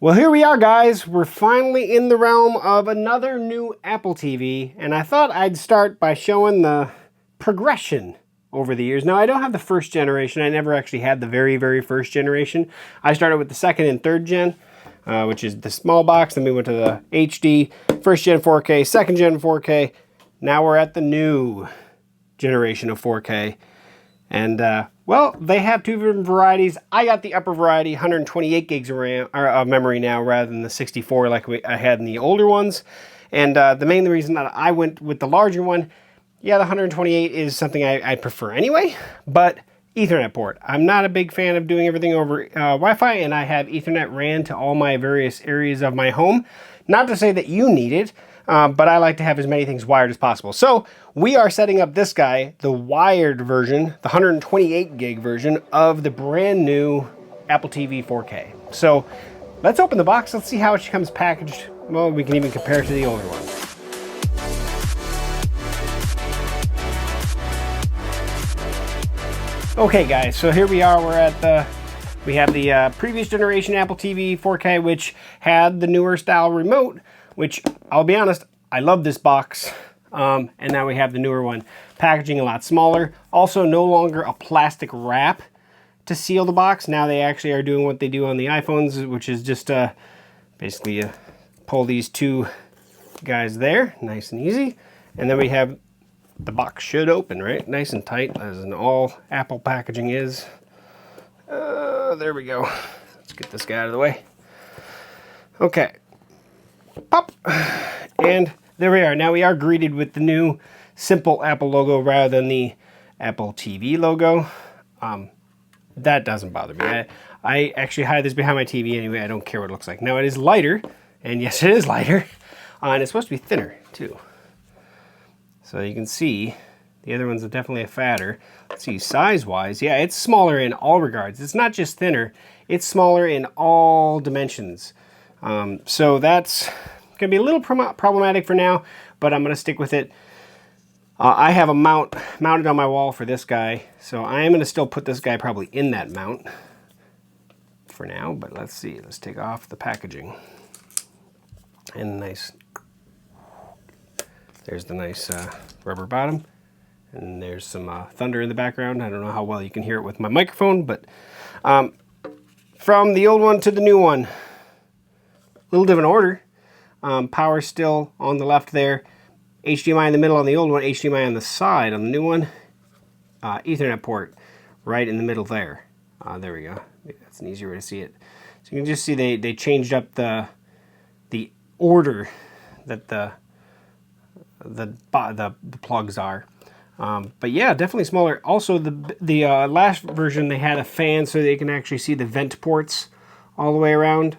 Well, here we are, guys. We're finally in the realm of another new Apple TV, and I thought I'd start by showing the progression over the years. Now, I don't have the first generation. I never actually had the very first generation. I started with the second and third gen, which is the small box. Then we went to the HD, first gen 4K, second gen 4K. Now we're at the new generation of 4K. And, well, they have two different varieties. I got the upper variety, 128 gigs of RAM, or memory now, rather than the 64 like I had in the older ones. And the main reason that I went with the larger one, yeah, the 128 is something I prefer anyway, but Ethernet port. I'm not a big fan of doing everything over Wi-Fi, and I have Ethernet ran to all my various areas of my home. Not to say that you need it, but I like to have as many things wired as possible. So we are setting up this guy, the wired version, the 128 gig version of the brand new Apple TV 4K. So let's open the box. Let's see how it comes packaged. Well, we can even compare it to the older one. Okay, guys, so here we are. We have the previous generation Apple TV 4K, which had the newer style remote, which I'll be honest, I love this box. And now we have the newer one. Packaging a lot smaller. Also no longer a plastic wrap to seal the box. Now they actually are doing what they do on the iPhones, which is just basically pull these two guys there, nice and easy. And then we have the box should open, right? Nice and tight, as in all Apple packaging is. There we go. Let's get this guy out of the way. Okay. Pop. And there we are. Now we are greeted with the new simple Apple logo rather than the Apple TV logo. That doesn't bother me. I actually hide this behind my TV anyway. I don't care what it looks like. Now it is lighter, and yes, it is lighter. And it's supposed to be thinner, too. So you can see the other ones are definitely fatter. Let's see, size-wise, yeah, it's smaller in all regards. It's not just thinner, it's smaller in all dimensions. So that's going to be a little problematic for now, but I'm going to stick with it. I have a mount mounted on my wall for this guy, so I am going to still put this guy probably in that mount for now, but let's see. Let's take off the packaging. And nice. There's the nice rubber bottom. And there's some thunder in the background. I don't know how well you can hear it with my microphone, but from the old one to the new one, a little different order. Power still on the left there. HDMI in the middle on the old one, HDMI on the side on the new one. Ethernet port right in the middle there. There we go. Maybe that's an easier way to see it. So you can just see they changed up the order that the plugs are. But yeah, definitely smaller. Also, the last version, they had a fan so they can actually see the vent ports all the way around.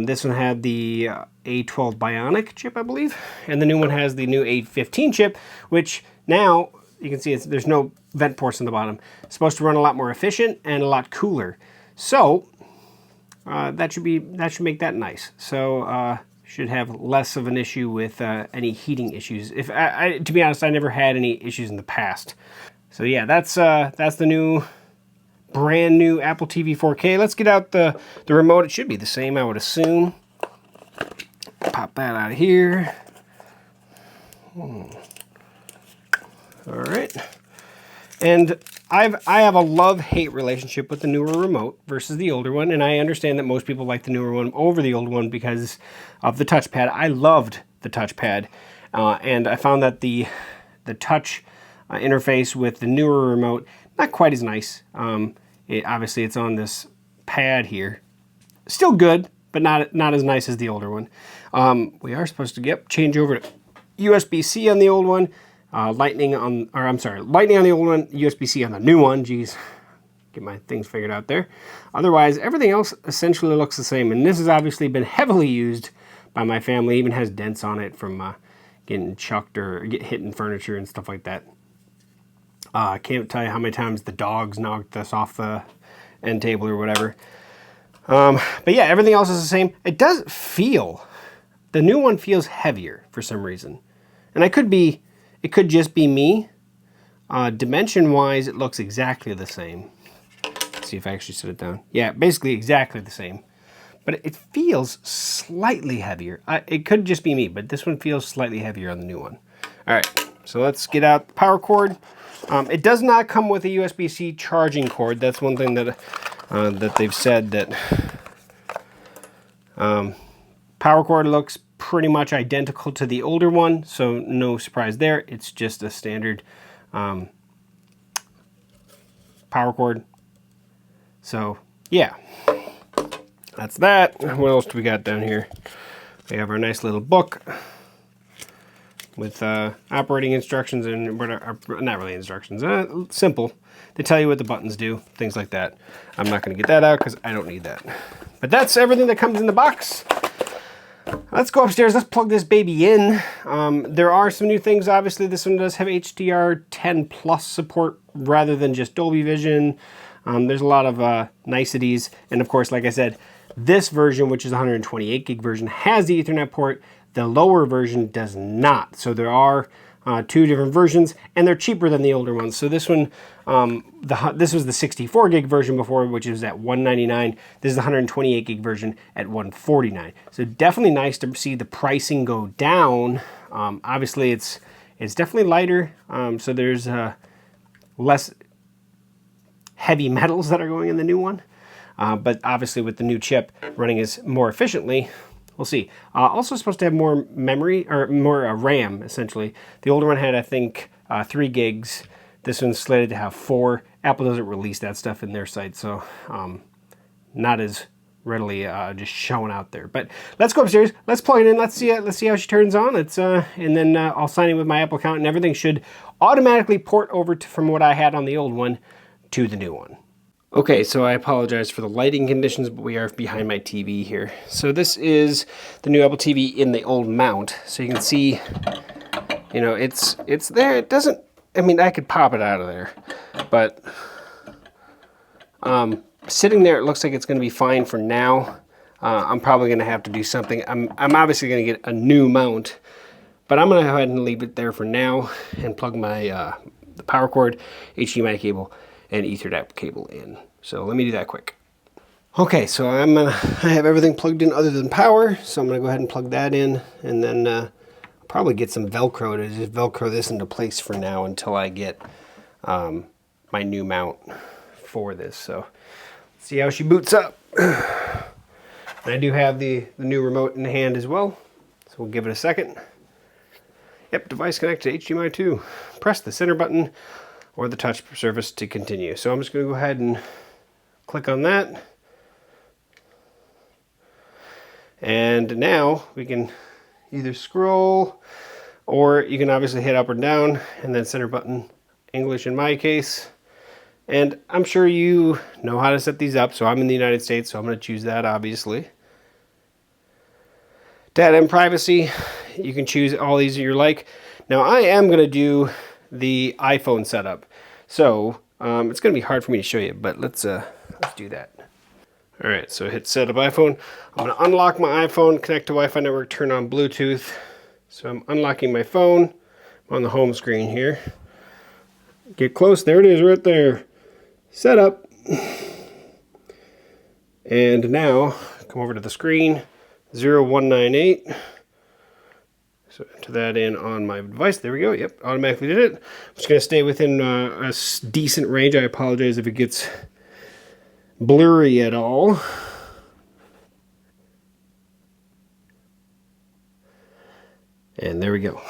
This one had the A12 Bionic chip, I believe. And the new one has the new A15 chip, which now you can see there's no vent ports on the bottom. It's supposed to run a lot more efficient and a lot cooler. So that should make that nice. So should have less of an issue with any heating issues. To be honest, I never had any issues in the past. So yeah, that's the brand new Apple TV 4K. Let's get out the remote. It should be the same, I would assume. Pop that out of here. All right. And I have a love-hate relationship with the newer remote versus the older one, and I understand that most people like the newer one over the old one because of the touchpad. I loved the touchpad, and I found that the touch interface with the newer remote, not quite as nice. Obviously, it's on this pad here. Still good, but not as nice as the older one. We are supposed to change over to USB-C on the old one. Lightning on the old one, USB-C on the new one. Geez, get my things figured out there. Otherwise, everything else essentially looks the same. And this has obviously been heavily used by my family. Even has dents on it from getting chucked or hitting furniture and stuff like that. I can't tell you how many times the dogs knocked us off the end table or whatever. But yeah, everything else is the same. It does feel, the new one feels heavier for some reason. And it could just be me. Dimension-wise, it looks exactly the same. Let's see if I actually set it down. Yeah, basically exactly the same. but it feels slightly heavier. It could just be me, but this one feels slightly heavier on the new one. All right, so let's get out the power cord. It does not come with a USB-C charging cord. That's one thing that that they've said, that power cord looks pretty much identical to the older one, so no surprise there. It's just a standard power cord. So yeah, that's that. What else do we got down here? We have our nice little book with operating instructions, and not really instructions, simple. They tell you what the buttons do, things like that. I'm not going to get that out because I don't need that. But that's everything that comes in the box. Let's go upstairs. Let's plug this baby in. There are some new things. Obviously, this one does have HDR10 Plus support rather than just Dolby Vision. There's a lot of niceties. And of course, like I said, this version, which is the 128 gig version, has the Ethernet port. The lower version does not. So there are two different versions, and they're cheaper than the older ones. So this one, this was the 64 gig version before, which is at $199. This is the 128 gig version at $149. So definitely nice to see the pricing go down. Obviously, it's definitely lighter. So there's less heavy metals that are going in the new one. But obviously, with the new chip running as more efficiently, we'll see. Also supposed to have more memory, or more RAM, essentially. The older one had, I think, 3 gigs. This one's slated to have 4. Apple doesn't release that stuff in their site, so not as readily just showing out there. But let's go upstairs. Let's plug it in. Let's see how she turns on. And then I'll sign in with my Apple account, and everything should automatically port over from what I had on the old one to the new one. Okay, so I apologize for the lighting conditions, but we are behind my TV here. So this is the new Apple TV in the old mount. So you can see, you know, it's there. It doesn't, I mean, I could pop it out of there, but sitting there, it looks like it's going to be fine for now. I'm probably going to have to do something. I'm obviously going to get a new mount, but I'm going to go ahead and leave it there for now and plug my the power cord, HDMI cable, and Ethernet cable in. So let me do that quick. Okay, so I have everything plugged in other than power, so I'm gonna go ahead and plug that in, and then I'll probably get some Velcro to just Velcro this into place for now until I get my new mount for this. So let's see how she boots up. And I do have the new remote in hand as well, so we'll give it a second. Yep, device connected to HDMI 2. Press the center button or the touch surface to continue. So I'm just going to go ahead and click on that. And now we can either scroll, or you can obviously hit up or down, and then center button, English in my case. And I'm sure you know how to set these up, so I'm in the United States, so I'm going to choose that, obviously. Data and privacy, you can choose all these you like. Now I am going to do the iPhone setup, so it's going to be hard for me to show you, but let's do that. All right, so hit setup iPhone. I'm going to unlock my iPhone, connect to Wi-Fi network, turn on Bluetooth. So I'm unlocking my phone. I'm on the home screen here. Get close, there it is right there. Setup. And now come over to the screen, 0198. So enter that in on my device. There we go. Yep, automatically did it. I'm just going to stay within a decent range. I apologize if it gets blurry at all. And there we go.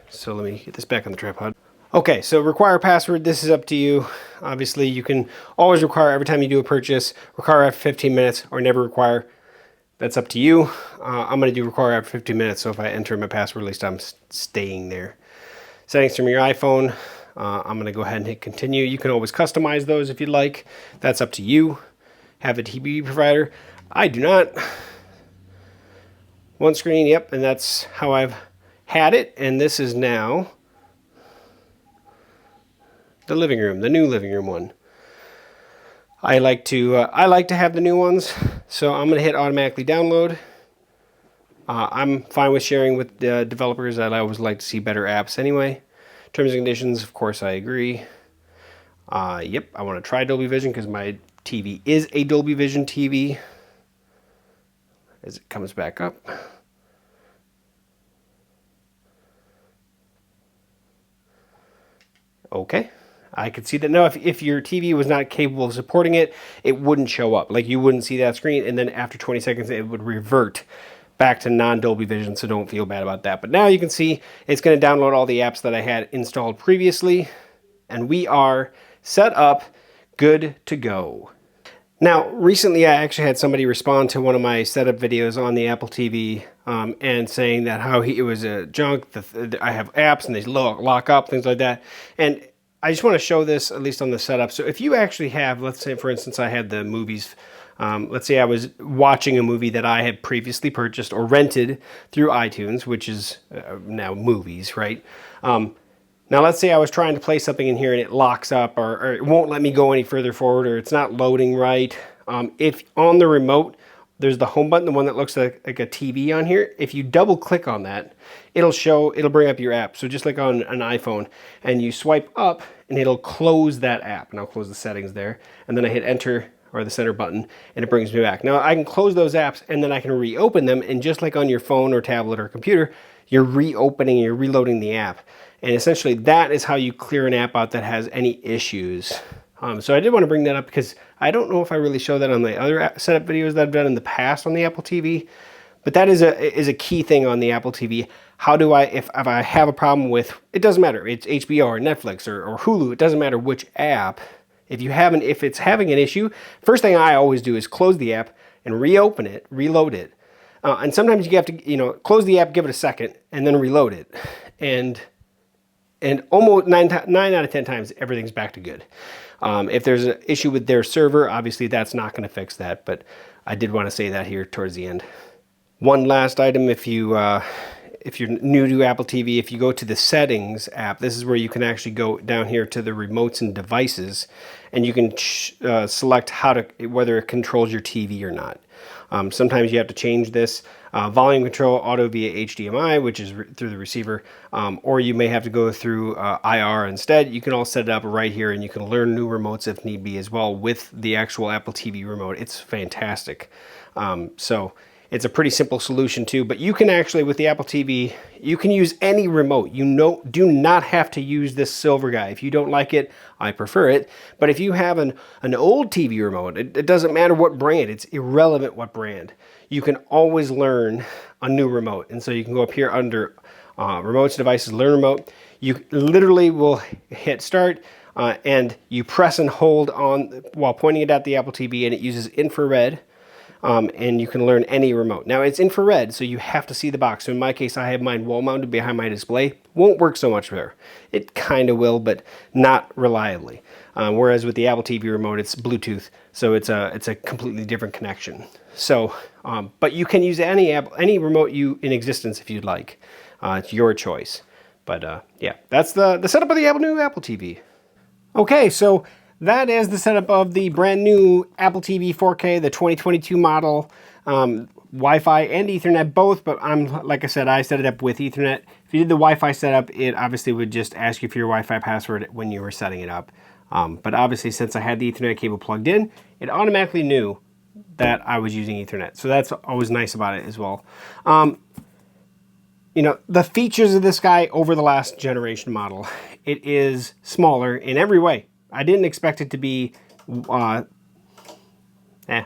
So let me get this back on the tripod. Okay, so require password. This is up to you. Obviously, you can always require every time you do a purchase, require after 15 minutes, or never require. That's up to you. I'm going to do require after 15 minutes, so if I enter my password, at least I'm staying there. Settings from your iPhone. I'm going to go ahead and hit continue. You can always customize those if you'd like. That's up to you. Have a TV provider. I do not. One screen, yep, and that's how I've had it. And this is now the living room, the new living room one. I like to have the new ones, so I'm going to hit automatically download. I'm fine with sharing with the developers. I always like to see better apps anyway. Terms and conditions, of course, I agree. Yep, I want to try Dolby Vision because my TV is a Dolby Vision TV. as it comes back up. Okay. I could see that now. If your TV was not capable of supporting it, it wouldn't show up. Like, you wouldn't see that screen, and then after 20 seconds, it would revert back to non-Dolby Vision, so don't feel bad about that. But now you can see it's going to download all the apps that I had installed previously, and we are set up, good to go. Now, recently I actually had somebody respond to one of my setup videos on the Apple TV and saying that how it was a junk, I have apps and they lock up, things like that. And I just want to show this, at least on the setup. So if you actually have, let's say, for instance, I had the movies. Let's say I was watching a movie that I had previously purchased or rented through iTunes, which is now movies, right? Now, let's say I was trying to play something in here and it locks up, or it won't let me go any further forward, or it's not loading right. If on the remote, there's the home button, the one that looks like a TV on here. If you double click on that, it'll bring up your app. So just like on an iPhone, and you swipe up and it'll close that app. And I'll close the settings there. And then I hit enter or the center button and it brings me back. Now I can close those apps and then I can reopen them. And just like on your phone or tablet or computer, you're reopening, you're reloading the app. And essentially that is how you clear an app out that has any issues. So I did want to bring that up because I don't know if I really show that on the other setup videos that I've done in the past on the Apple TV, but that is a key thing on the Apple TV. How do I, if I have a problem with, it doesn't matter, it's HBO or Netflix or Hulu, it doesn't matter which app. If it's having an issue, first thing I always do is close the app and reopen it, reload it. And sometimes you have to, close the app, give it a second, and then reload it. And almost 9 out of 10 times, everything's back to good. If there's an issue with their server, obviously that's not going to fix that, but I did want to say that here towards the end. One last item, if you're new to Apple TV, if you go to the settings app, this is where you can actually go down here to the remotes and devices, and you can select whether it controls your TV or not. Sometimes you have to change this. Volume control auto via HDMI, which is through the receiver, or you may have to go through IR instead. You can all set it up right here, and you can learn new remotes if need be as well with the actual Apple TV remote. It's fantastic. So it's a pretty simple solution too, but you can actually, with the Apple TV, you can use any remote. Do not have to use this silver guy. If you don't like it, I prefer it. But if you have an old TV remote, it doesn't matter what brand, it's irrelevant what brand. You can always learn a new remote. And so you can go up here under remotes, devices, learn remote. You literally will hit start and you press and hold on while pointing it at the Apple TV, and it uses infrared. And you can learn any remote. Now it's infrared, so you have to see the box. So in my case, I have mine wall mounted behind my display. Won't work so much there. It kind of will, but not reliably. Whereas with the Apple TV remote, it's Bluetooth, so it's a completely different connection. So, but you can use any remote in existence if you'd like. It's your choice. But yeah, that's the setup of the new Apple TV. Okay, so that is the setup of the brand new Apple TV 4K, the 2022 model, Wi-Fi and Ethernet both, but like I said, I set it up with Ethernet. If you did the Wi-Fi setup, it obviously would just ask you for your Wi-Fi password when you were setting it up. But obviously, since I had the Ethernet cable plugged in, it automatically knew that I was using Ethernet. So that's always nice about it as well. The features of this guy over the last generation model, it is smaller in every way. I didn't expect it to be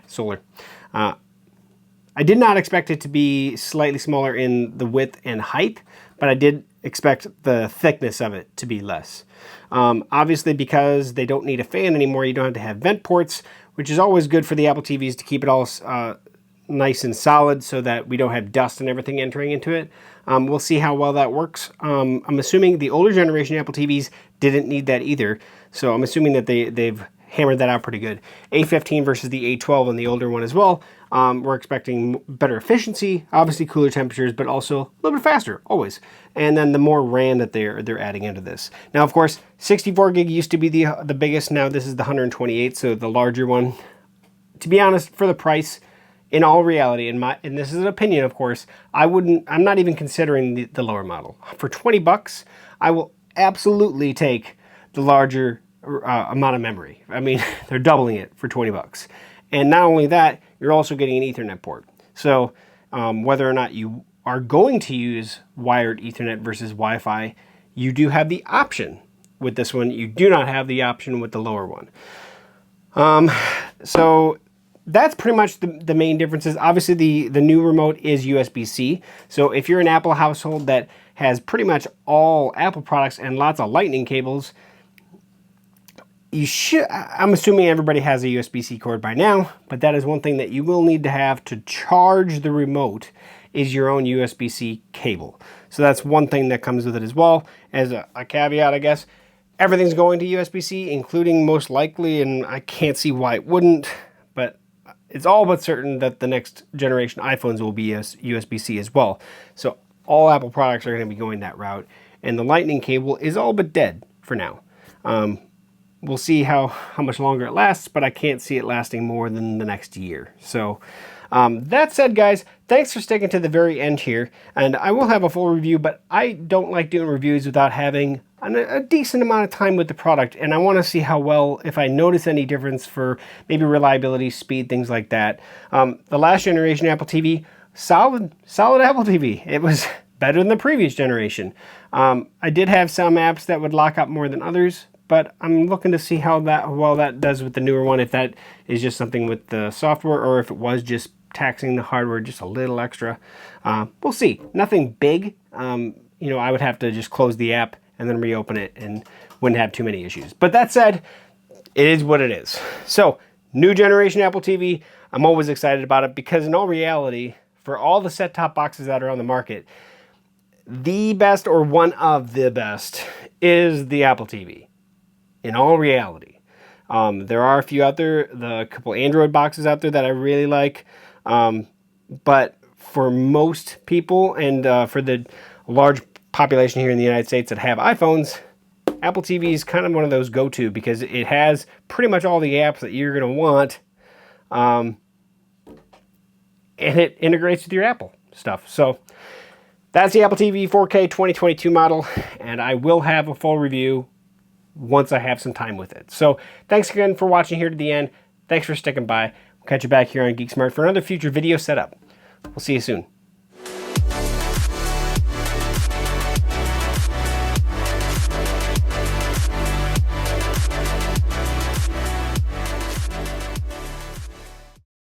solar. I did not expect it to be slightly smaller in the width and height, but I did expect the thickness of it to be less. Obviously, because they don't need a fan anymore, you don't have to have vent ports, which is always good for the Apple TVs to keep it all nice and solid so that we don't have dust and everything entering into it. We'll see how well that works. I'm assuming the older generation Apple TVs didn't need that either, so I'm assuming that they've hammered that out pretty good. A15 versus the A12 on the older one as well. We're expecting better efficiency, obviously cooler temperatures, but also a little bit faster, always. And then the more RAM that they're adding into this. Now, of course, 64 gig used to be the biggest. Now this is the 128, so the larger one. To be honest, for the price, in all reality, and this is an opinion, of course, I'm not even considering the lower model. For 20 bucks, I will absolutely take the larger amount of memory. I mean, they're doubling it for 20 bucks. And not only that, you're also getting an Ethernet port. So whether or not you are going to use wired Ethernet versus Wi-Fi, you do have the option with this one. You do not have the option with the lower one. So that's pretty much the main differences. Obviously, the new remote is USB-C. So if you're an Apple household that has pretty much all Apple products and lots of lightning cables, you should, I'm assuming everybody has a USB-C cord by now, but that is one thing that you will need to have to charge the remote is your own USB-C cable. So that's one thing that comes with it as well. As a caveat, I guess, everything's going to USB-C, including most likely, and I can't see why it wouldn't, but it's all but certain that the next generation iPhones will be USB-C as well. So all Apple products are going to be going that route, and the lightning cable is all but dead for now. We'll see how much longer it lasts, but I can't see it lasting more than the next year. So that said, guys, thanks for sticking to the very end here, and I will have a full review, but I don't like doing reviews without having a decent amount of time with the product, and I want to see how well, if I notice any difference for maybe reliability, speed, things like that. The last generation Apple TV, solid Apple TV. It was better than the previous generation. I did have some apps that would lock up more than others, but I'm looking to see how well that does with the newer one, if that is just something with the software or if it was just taxing the hardware just a little extra. We'll see. Nothing big. You know, I would have to just close the app and then reopen it and wouldn't have too many issues. But that said, it is what it is. So, new generation Apple TV, I'm always excited about it because in all reality, for all the set-top boxes that are on the market, the best or one of the best is the Apple TV. In all reality. There are a few out there, a couple Android boxes out there that I really like, but for most people and for the large population here in the United States that have iPhones, Apple TV is kind of one of those go-to because it has pretty much all the apps that you're going to want, and it integrates with your Apple stuff. So that's the Apple TV 4K 2022 model, and I will have a full review once I have some time with it. So thanks again for watching here to the end. Thanks for sticking by. We'll catch you back here on GeekSmart for another future video setup. We'll see you soon.